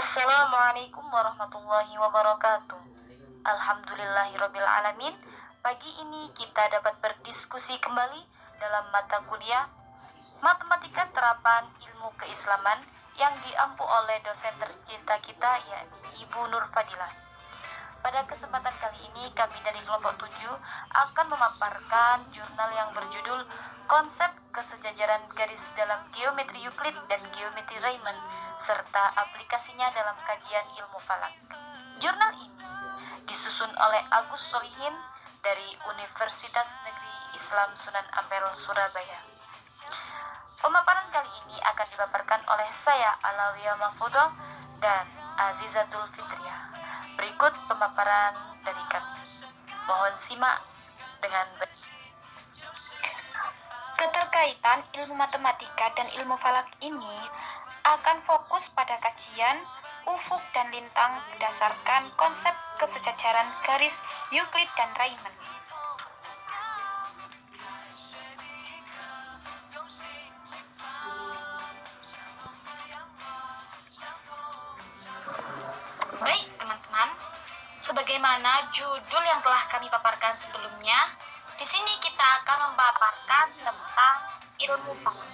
Assalamualaikum warahmatullahi wabarakatuh. Alhamdulillahirrabbilalamin. Pagi ini kita dapat berdiskusi kembali dalam mata kuliah Matematika Terapan Ilmu Keislaman yang diampu oleh dosen tercinta kita, yakni Ibu Nur Fadilah. Pada kesempatan kali ini kami dari kelompok 7 akan memaparkan jurnal yang berjudul Konsep Kesejajaran Garis dalam Geometri Euclid dan Geometri Riemann serta aplikasinya dalam kajian ilmu falak. Jurnal ini disusun oleh Agus Solihin dari Universitas Negeri Islam Sunan Ampel, Surabaya. Pemaparan kali ini akan dipaparkan oleh saya, Alawiyah Mahfudho, dan Azizatul Fitriah. Berikut pemaparan dari kami. Mohon simak dengan baik. Keterkaitan ilmu matematika dan ilmu falak ini akan fokus pada kajian ufuk dan lintang berdasarkan konsep kesejajaran garis Euclid dan Riemann. Baik teman-teman, sebagaimana judul yang telah kami paparkan sebelumnya, di sini kita akan memaparkan tentang ilmu falak.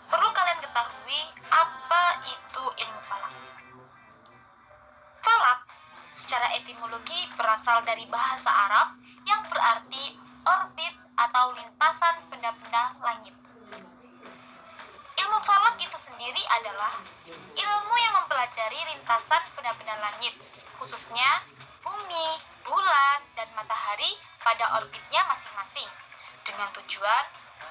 Perlu kalian ketahui apa itu ilmu falak. Falak secara etimologi berasal dari bahasa Arab yang berarti orbit atau lintasan benda-benda langit. Ilmu falak itu sendiri adalah ilmu yang mempelajari lintasan benda-benda langit, khususnya bumi, bulan, dan matahari pada orbitnya masing-masing, dengan tujuan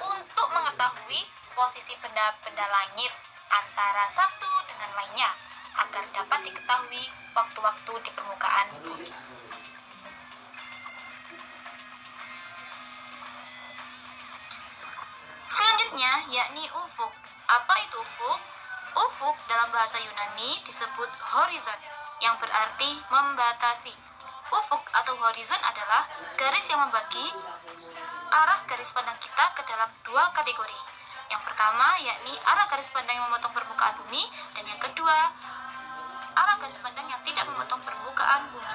untuk mengetahui posisi benda-benda langit antara satu dengan lainnya, agar dapat diketahui waktu-waktu di permukaan bumi. Selanjutnya yakni ufuk. Apa itu ufuk? Ufuk dalam bahasa Yunani disebut horizon, yang berarti membatasi. Ufuk atau horizon adalah garis yang membagi arah garis pandang kita ke dalam dua kategori. Yang pertama yakni arah garis pandang yang memotong permukaan bumi, dan yang kedua arah garis pandang yang tidak memotong permukaan bumi.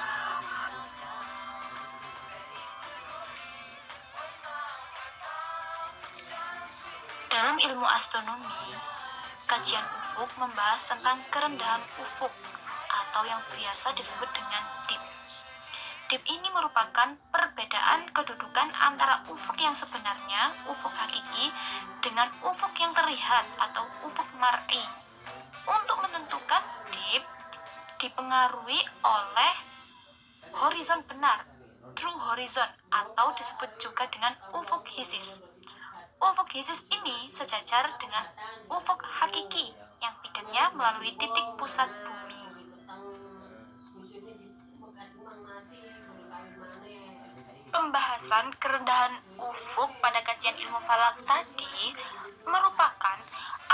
Dalam ilmu astronomi, kajian ufuk membahas tentang kerendahan ufuk atau yang biasa disebut dengan dip. Dip ini merupakan perbedaan kedudukan antara ufuk yang sebenarnya, ufuk hakiki, dengan ufuk yang terlihat atau ufuk mar'i. Untuk menentukan dip dipengaruhi oleh horizon benar, true horizon, atau disebut juga dengan ufuk hisis. Ufuk hisis ini sejajar dengan ufuk hakiki yang pijatnya melalui titik pusat bumi. Pembahasan kerendahan ufuk pada kajian ilmu falak tadi merupakan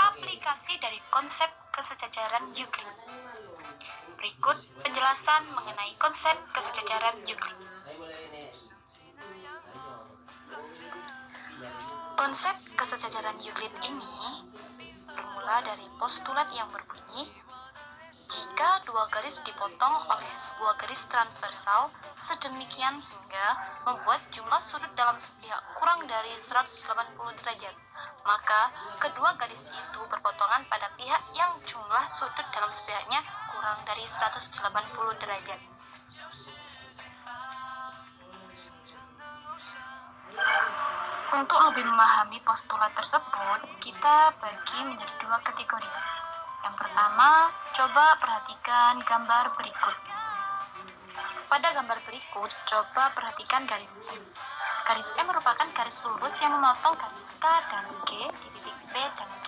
aplikasi dari konsep kesejajaran Euclid. Berikut penjelasan mengenai konsep kesejajaran Euclid. Konsep kesejajaran Euclid ini bermula dari postulat yang berbunyi, jika dua garis dipotong oleh sebuah garis transversal sedemikian hingga membuat jumlah sudut dalam sepihak kurang dari 180 derajat, maka kedua garis itu berpotongan pada pihak yang jumlah sudut dalam sepihaknya kurang dari 180 derajat. Untuk lebih memahami postulat tersebut, kita bagi menjadi dua kategori. Yang pertama, coba perhatikan gambar berikut. Pada gambar berikut, coba perhatikan garis M. Garis M merupakan garis lurus yang memotong garis K dan G di titik P dan G.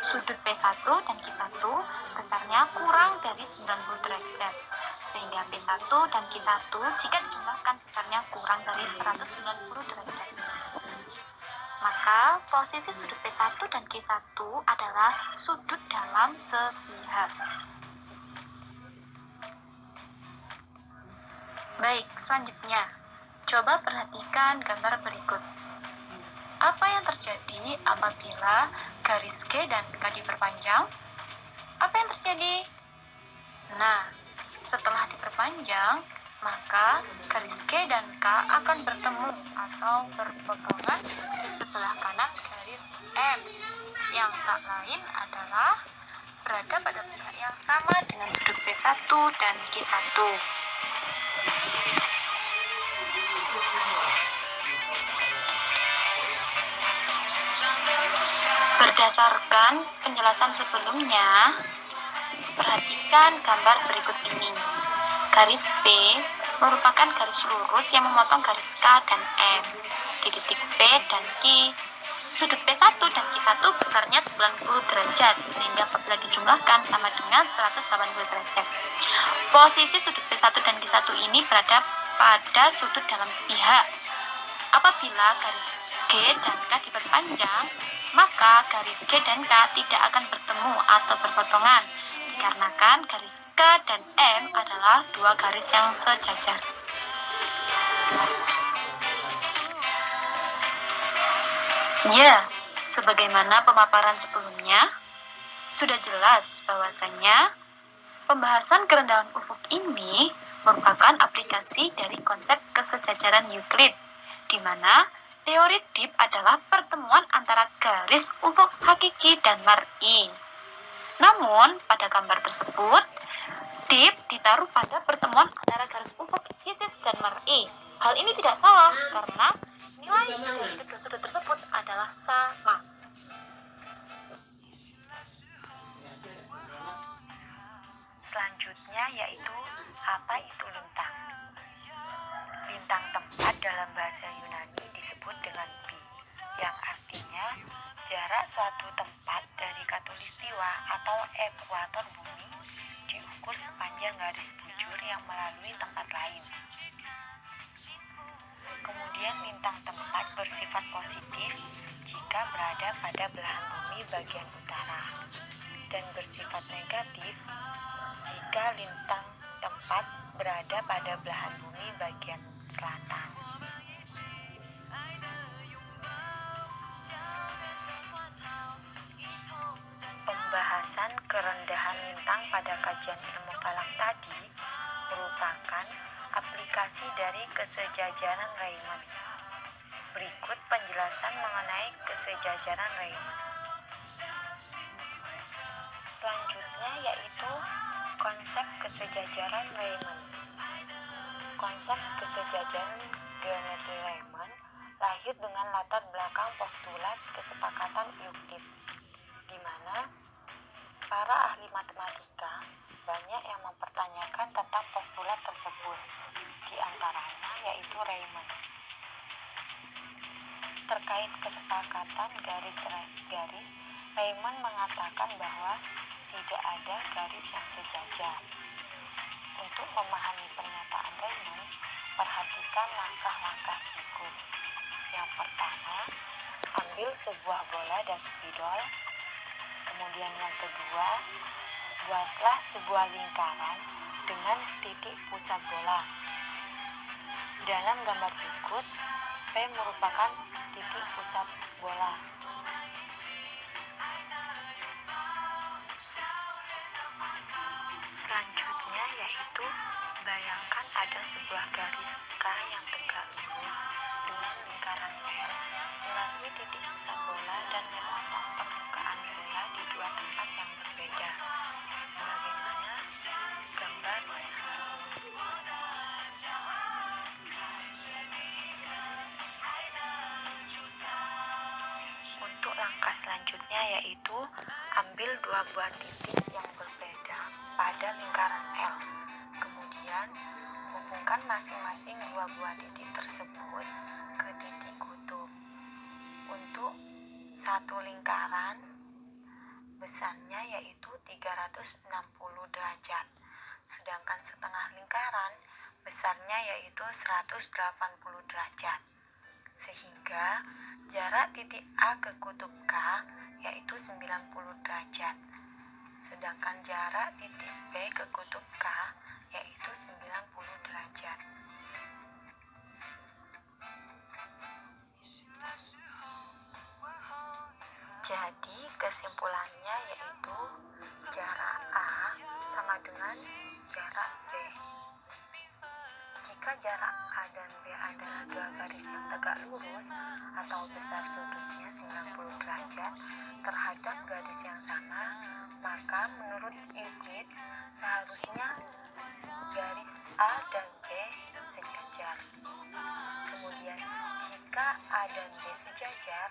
Sudut P1 dan Q1 besarnya kurang dari 90 derajat, sehingga P1 dan Q1 jika dijumlahkan besarnya kurang dari 190 derajat. Maka posisi sudut P1 dan Q1 adalah sudut dalam sepihak. Baik, selanjutnya, coba perhatikan gambar berikut. Apa yang terjadi apabila garis G dan K diperpanjang? Apa yang terjadi? Nah, setelah diperpanjang, maka garis G dan K akan bertemu atau berpotongan di sebelah kanan garis M, yang tak lain adalah berada pada pihak yang sama dengan sudut P1 dan Q1. Berdasarkan penjelasan sebelumnya, perhatikan gambar berikut ini. Garis P merupakan garis lurus yang memotong garis K dan M. Di titik P dan Q, sudut P1 dan Q1 besarnya 90 derajat, sehingga apabila dijumlahkan sama dengan 180 derajat. Posisi sudut P1 dan Q1 ini berada pada sudut dalam sepihak. Apabila garis G dan K diperpanjang, maka garis G dan K tidak akan bertemu atau berpotongan, dikarenakan garis K dan M adalah dua garis yang sejajar. Ya, sebagaimana pemaparan sebelumnya, sudah jelas bahwasanya pembahasan kerendahan ufuk ini merupakan aplikasi dari konsep kesejajaran Euclid, di mana teori dip adalah pertemuan antara garis ufuk hakiki dan mar'i. Namun, pada gambar tersebut, dip ditaruh pada pertemuan antara garis ufuk hisis dan mar'i. Hal ini tidak salah karena nilai dari kedua sudut tersebut adalah sama. Selanjutnya yaitu apa itu lintang. Lintang tempat dalam bahasa Yunani disebut dengan pi, yang artinya jarak suatu tempat dari khatulistiwa atau ekuator bumi diukur sepanjang garis bujur yang melalui tempat lain. Kemudian lintang tempat bersifat positif jika berada pada belahan bumi bagian utara, dan bersifat negatif jika lintang tempat berada pada belahan bumi bagian selatan. Pembahasan kerendahan lintang pada kajian ilmu falak tadi merupakan aplikasi dari kesejajaran Riemann. Berikut penjelasan mengenai kesejajaran Riemann. Selanjutnya yaitu konsep kesejajaran Riemann. Konsep kesejajaran geometri Riemann lahir dengan latar belakang postulat kesepakatan Euclid, di mana para ahli matematika banyak yang mempertanyakan tentang postulat tersebut, di antaranya yaitu Riemann. Terkait kesepakatan garis, Riemann mengatakan bahwa tidak ada garis yang sejajar. Untuk memahami pernyataan Riemann, perhatikan langkah-langkah berikut. Yang pertama, ambil sebuah bola dan spidol. Kemudian yang kedua, buatlah sebuah lingkaran dengan titik pusat bola. Dalam gambar berikut, P merupakan titik pusat bola. Selanjutnya yaitu bayangkan ada sebuah garis K yang tegak lurus dengan lingkaran L melalui titik pusat bola dan memotong permukaan bola di dua tempat yang berbeda, sebagaimana gambar di samping. Untuk langkah selanjutnya yaitu ambil dua buah titik yang berbeda pada lingkaran L. Kemudian hubungkan masing-masing dua buah titik tersebut ke titik kutub. Untuk satu lingkaran besarnya yaitu 360 derajat, sedangkan setengah lingkaran besarnya yaitu 180 derajat, sehingga jarak titik A ke kutub K yaitu 90 derajat, sedangkan jarak titik B ke kutub K yaitu 90 derajat. Jadi kesimpulannya yaitu jarak A sama dengan jarak B. Jika jarak A dan B adalah dua garis yang tegak lurus atau besar sudutnya 90 derajat terhadap garis yang sama, maka menurut Euclid seharusnya garis A dan B sejajar. Kemudian jika A dan B sejajar,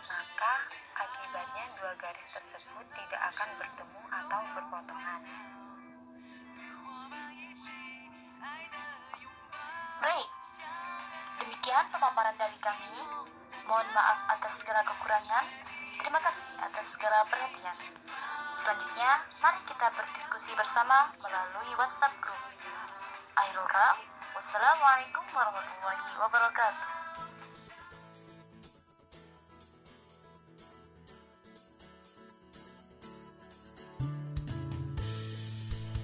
maka akibatnya dua garis tersebut tidak akan bertemu atau berpotongan. Baik, demikian pemaparan dari kami. Mohon maaf atas segala kekurangan. Terima kasih atas segala perhatian. Selanjutnya, mari kita berdiskusi bersama melalui WhatsApp Group. Akhirul kalam, wassalamualaikum warahmatullahi wabarakatuh.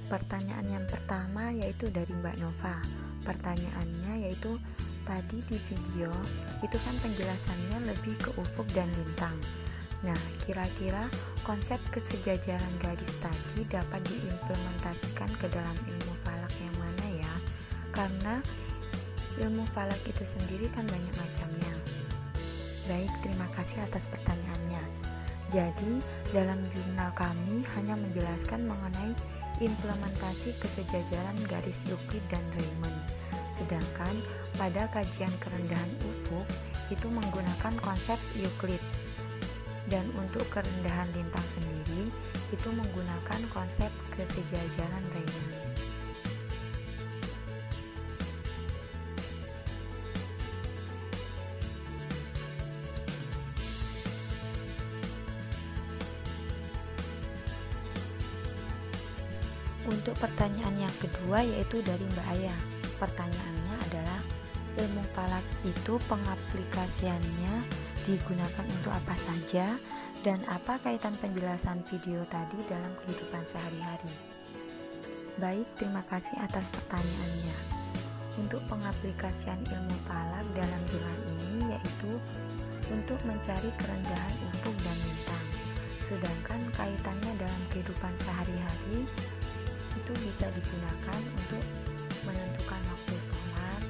Pertanyaan yang pertama yaitu dari Mbak Nova. Pertanyaannya yaitu, tadi di video itu kan penjelasannya lebih ke ufuk dan lintang. Nah, kira-kira konsep kesejajaran garis tadi dapat diimplementasikan ke dalam ilmu falak yang mana ya? Karena ilmu falak itu sendiri kan banyak macamnya. Baik, terima kasih atas pertanyaannya. Jadi, dalam jurnal kami hanya menjelaskan mengenai implementasi kesejajaran garis Euclid dan Riemann. Sedangkan pada kajian kerendahan ufuk itu menggunakan konsep Euclid. Dan untuk kerendahan lintang sendiri itu menggunakan konsep kesejajaran Riemann. Untuk pertanyaan yang kedua yaitu dari Mbak Aya. Pertanyaannya adalah, ilmu falak itu pengaplikasiannya digunakan untuk apa saja dan apa kaitan penjelasan video tadi dalam kehidupan sehari-hari? Baik, terima kasih atas pertanyaannya. Untuk pengaplikasian ilmu falak dalam jurnal ini yaitu untuk mencari kerendahan ufuk dan lintang. Sedangkan kaitannya dalam kehidupan sehari-hari itu bisa digunakan untuk menentukan waktu sholat,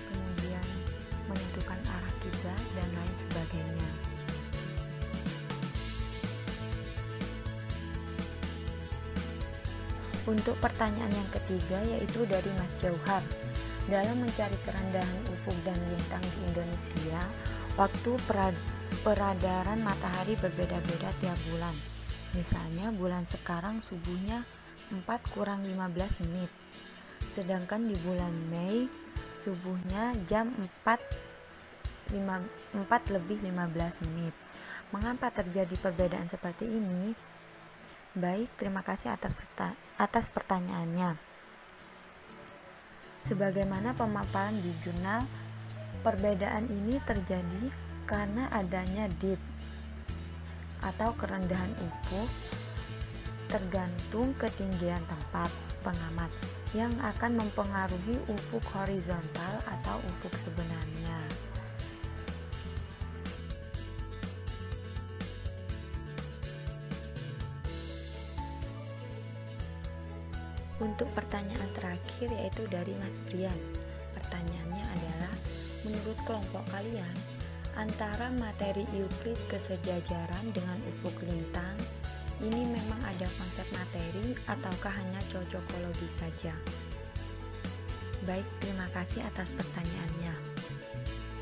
kemudian menentukan arah kiblat dan lain sebagainya. Untuk pertanyaan yang ketiga yaitu dari Mas Jauhar. Dalam mencari kerendahan ufuk dan lintang di Indonesia, waktu peradaran matahari berbeda-beda tiap bulan. Misalnya bulan sekarang subuhnya 4:15 menit. Sedangkan di bulan Mei subuhnya jam 4:15 menit. Mengapa terjadi perbedaan seperti ini? Baik, terima kasih atas pertanyaannya. Sebagaimana pemaparan di jurnal, perbedaan ini terjadi karena adanya dip atau kerendahan ufuk tergantung ketinggian tempat pengamat yang akan mempengaruhi ufuk horizontal atau ufuk sebenarnya. Untuk pertanyaan terakhir yaitu dari Mas Brian. Pertanyaannya adalah, menurut kelompok kalian, antara materi Euclid kesejajaran dengan ufuk lintang ini memang ada konsep materi ataukah hanya cocokologi saja? Baik, terima kasih atas pertanyaannya.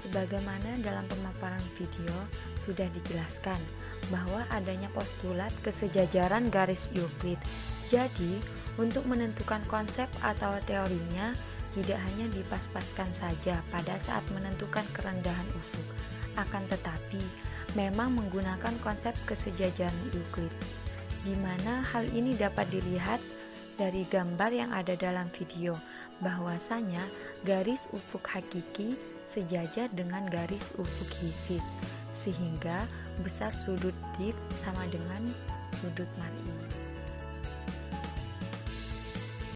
Sebagaimana dalam pemaparan video sudah dijelaskan bahwa adanya postulat kesejajaran garis Euclid. Jadi, untuk menentukan konsep atau teorinya tidak hanya dipas-paskan saja pada saat menentukan kerendahan ufuk, akan tetapi memang menggunakan konsep kesejajaran Euclid, di mana hal ini dapat dilihat dari gambar yang ada dalam video, bahwasanya garis ufuk hakiki sejajar dengan garis ufuk hisis, sehingga besar sudut dip sama dengan sudut mar'i.